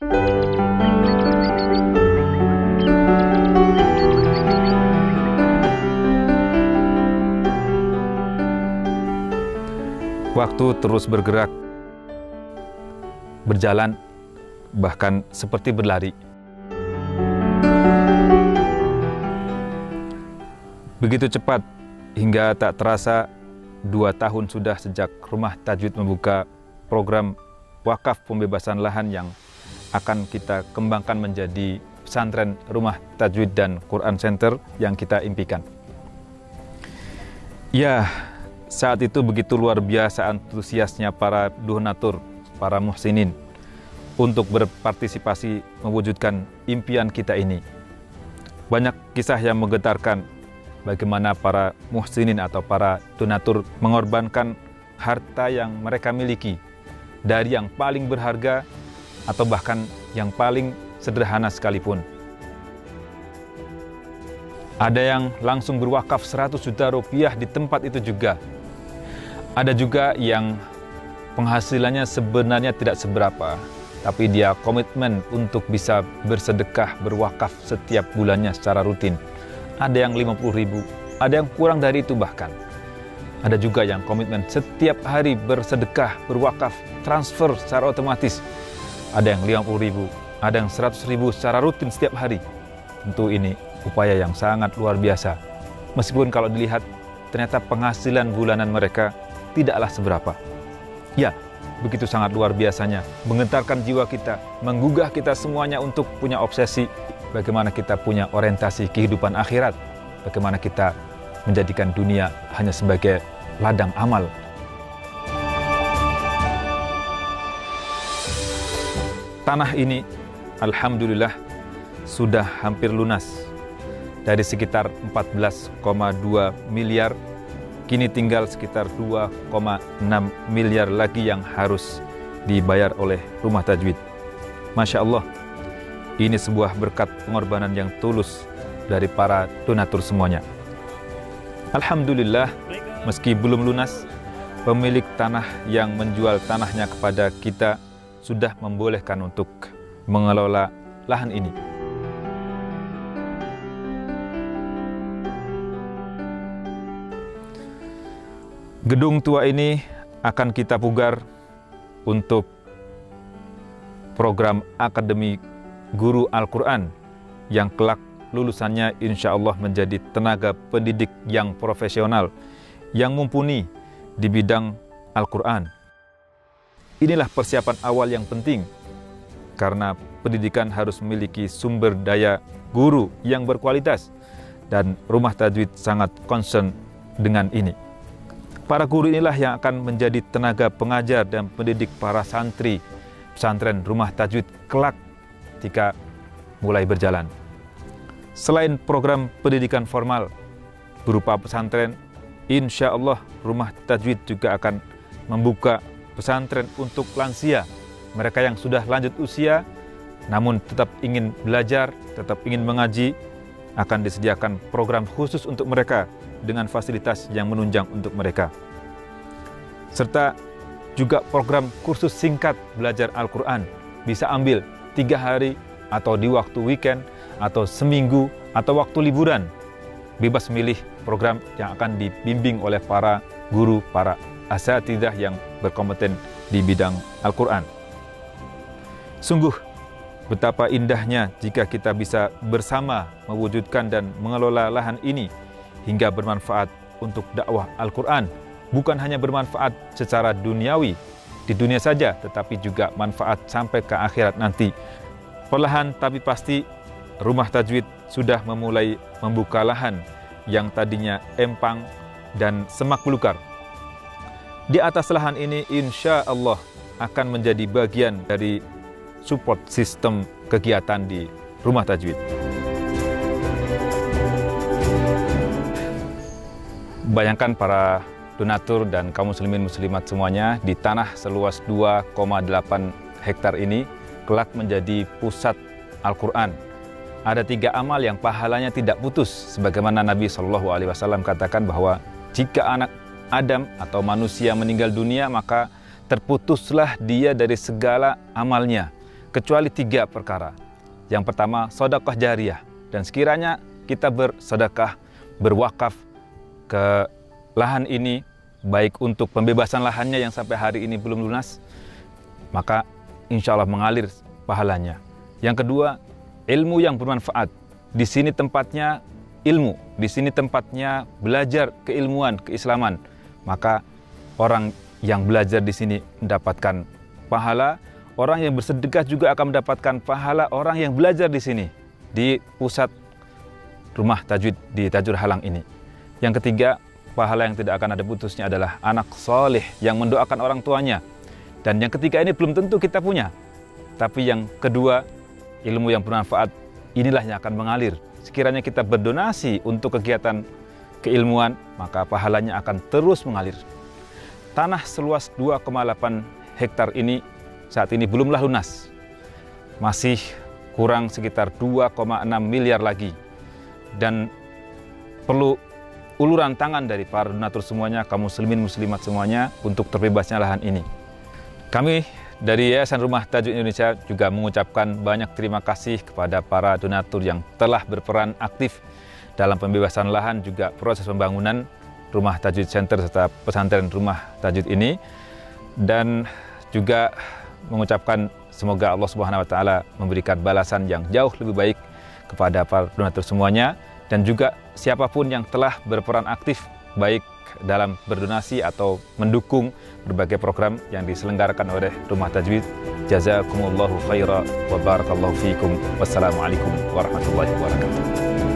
Waktu terus bergerak, berjalan, bahkan seperti berlari. Begitu cepat hingga tak terasa 2 tahun sudah sejak Rumah Tajwid membuka program wakaf pembebasan lahan yang akan kita kembangkan menjadi pesantren Rumah Tajwid dan Quran Center yang kita impikan. Ya, saat itu begitu luar biasa antusiasnya para donatur, para muhsinin untuk berpartisipasi mewujudkan impian kita ini. Banyak kisah yang menggetarkan bagaimana para muhsinin atau para donatur mengorbankan harta yang mereka miliki, dari yang paling berharga atau bahkan yang paling sederhana sekalipun. Ada yang langsung berwakaf 100 juta rupiah di tempat itu juga. Ada juga yang penghasilannya sebenarnya tidak seberapa, tapi dia komitmen untuk bisa bersedekah, berwakaf setiap bulannya secara rutin. Ada yang 50.000, ada yang kurang dari itu bahkan. Ada juga yang komitmen setiap hari bersedekah, berwakaf, transfer secara otomatis. Ada yang 50.000, ada yang 100.000 secara rutin setiap hari. Tentu ini upaya yang sangat luar biasa. Meskipun kalau dilihat ternyata penghasilan bulanan mereka tidaklah seberapa. Ya, begitu sangat luar biasanya, menggetarkan jiwa kita, menggugah kita semuanya untuk punya obsesi bagaimana kita punya orientasi kehidupan akhirat, bagaimana kita menjadikan dunia hanya sebagai ladang amal. Tanah ini, alhamdulillah, sudah hampir lunas. Dari sekitar 14,2 miliar, kini tinggal sekitar 2,6 miliar lagi yang harus dibayar oleh Rumah Tajwid. Masya Allah, ini sebuah berkat pengorbanan yang tulus dari para donatur semuanya. Alhamdulillah, meski belum lunas, pemilik tanah yang menjual tanahnya kepada kita sudah membolehkan untuk mengelola lahan ini. Gedung tua ini akan kita pugar untuk program Akademi Guru Al-Quran yang kelak lulusannya insya Allah menjadi tenaga pendidik yang profesional, yang mumpuni di bidang Al-Quran. Inilah persiapan awal yang penting, karena pendidikan harus memiliki sumber daya guru yang berkualitas, dan Rumah Tajwid sangat concern dengan ini. Para guru inilah yang akan menjadi tenaga pengajar dan pendidik para santri pesantren Rumah Tajwid kelak ketika mulai berjalan. Selain program pendidikan formal berupa pesantren, insya Allah Rumah Tajwid juga akan membuka pesantren untuk lansia, mereka yang sudah lanjut usia namun tetap ingin belajar, tetap ingin mengaji. Akan disediakan program khusus untuk mereka dengan fasilitas yang menunjang untuk mereka. Serta juga program kursus singkat belajar Al-Quran, bisa ambil 3 hari atau di waktu weekend atau seminggu atau waktu liburan. Bebas milih program yang akan dibimbing oleh para guru, para asatidzah yang berkompeten di bidang Al-Quran. Sungguh betapa indahnya jika kita bisa bersama mewujudkan dan mengelola lahan ini hingga bermanfaat untuk dakwah Al-Quran. Bukan hanya bermanfaat secara duniawi, di dunia saja, tetapi juga manfaat sampai ke akhirat nanti. Perlahan tapi pasti Rumah Tajwid sudah memulai membuka lahan yang tadinya empang dan semak belukar. Di atas lahan ini insya Allah akan menjadi bagian dari support sistem kegiatan di Rumah Tajwid. Bayangkan para donatur dan kaum muslimin muslimat semuanya, di tanah seluas 2,8 hektar ini kelak menjadi pusat Al-Quran. Ada 3 amal yang pahalanya tidak putus, sebagaimana Nabi SAW katakan bahwa jika anak Adam atau manusia meninggal dunia, maka terputuslah dia dari segala amalnya, kecuali 3 perkara. Yang pertama, sedekah jariyah, dan sekiranya kita bersedekah, berwakaf ke lahan ini, baik untuk pembebasan lahannya yang sampai hari ini belum lunas, maka insya Allah mengalir pahalanya. Yang kedua, ilmu yang bermanfaat. Di sini tempatnya ilmu, di sini tempatnya belajar keilmuan, keislaman. Maka orang yang belajar di sini mendapatkan pahala, orang yang bersedekah juga akan mendapatkan pahala orang yang belajar di sini, di pusat rumah tajwid di Tajur Halang ini. Yang ketiga, pahala yang tidak akan ada putusnya adalah anak soleh yang mendoakan orang tuanya. Dan yang ketiga ini belum tentu kita punya. Tapi yang kedua, ilmu yang bermanfaat, inilah yang akan mengalir. Sekiranya kita berdonasi untuk kegiatan keilmuan, maka pahalanya akan terus mengalir. Tanah seluas 2,8 hektar ini saat ini belumlah lunas. Masih kurang sekitar 2,6 miliar lagi. Dan perlu uluran tangan dari para donatur semuanya, kaum muslimin muslimat semuanya, untuk terbebasnya lahan ini. Kami dari Yayasan Rumah Tajwid Indonesia juga mengucapkan banyak terima kasih kepada para donatur yang telah berperan aktif dalam pembebasan lahan, juga proses pembangunan Rumah Tajwid Center serta pesantren Rumah Tajwid ini. Dan juga mengucapkan semoga Allah Subhanahu wa Ta'ala memberikan balasan yang jauh lebih baik kepada para donatur semuanya, dan juga siapapun yang telah berperan aktif baik dalam berdonasi atau mendukung berbagai program yang diselenggarakan oleh Rumah Tajwid. Jazakumullahu khaira wa barakallahu fiikum. Wassalamualaikum warahmatullahi wabarakatuh.